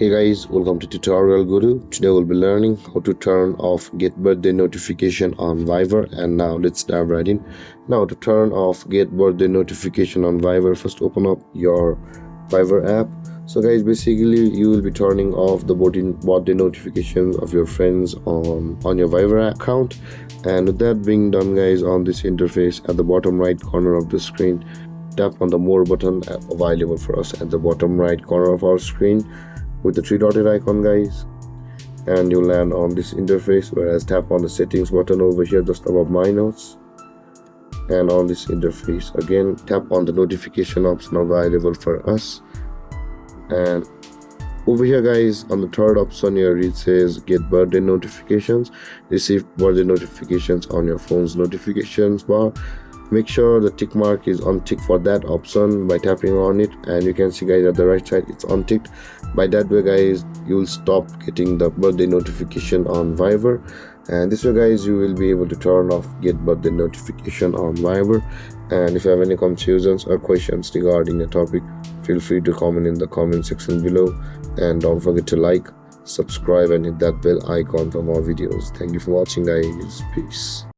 Hey guys, welcome to Tutorial Guru. Today we'll be learning how to turn off get birthday notification on Viber, and now let's dive right in. Now to turn off get birthday notification on Viber, first open up your Viber app. So guys, basically you will be turning off the birthday notifications of your friends on your Viber account. And with that being done guys, on this interface at the bottom right corner of the screen, tap on the more button available for us at the bottom right corner of our screen with the three-dotted icon guys, and you land on this interface, whereas tap on the settings button over here just above my notes, and on this interface again tap on the notification option available for us, and over here guys on the third option here it says get birthday notifications. Receive birthday notifications on your phone's notifications bar. Make sure the tick mark is unticked for that option by tapping on it, and you can see guys at the right side it's unticked. By that way guys, you will stop getting the birthday notification on Viber, and this way guys you will be able to turn off get birthday notification on Viber. And if you have any confusions or questions regarding the topic, feel free to comment in the comment section below, and don't forget to like, subscribe and hit that bell icon for more videos. Thank you for watching guys. Peace.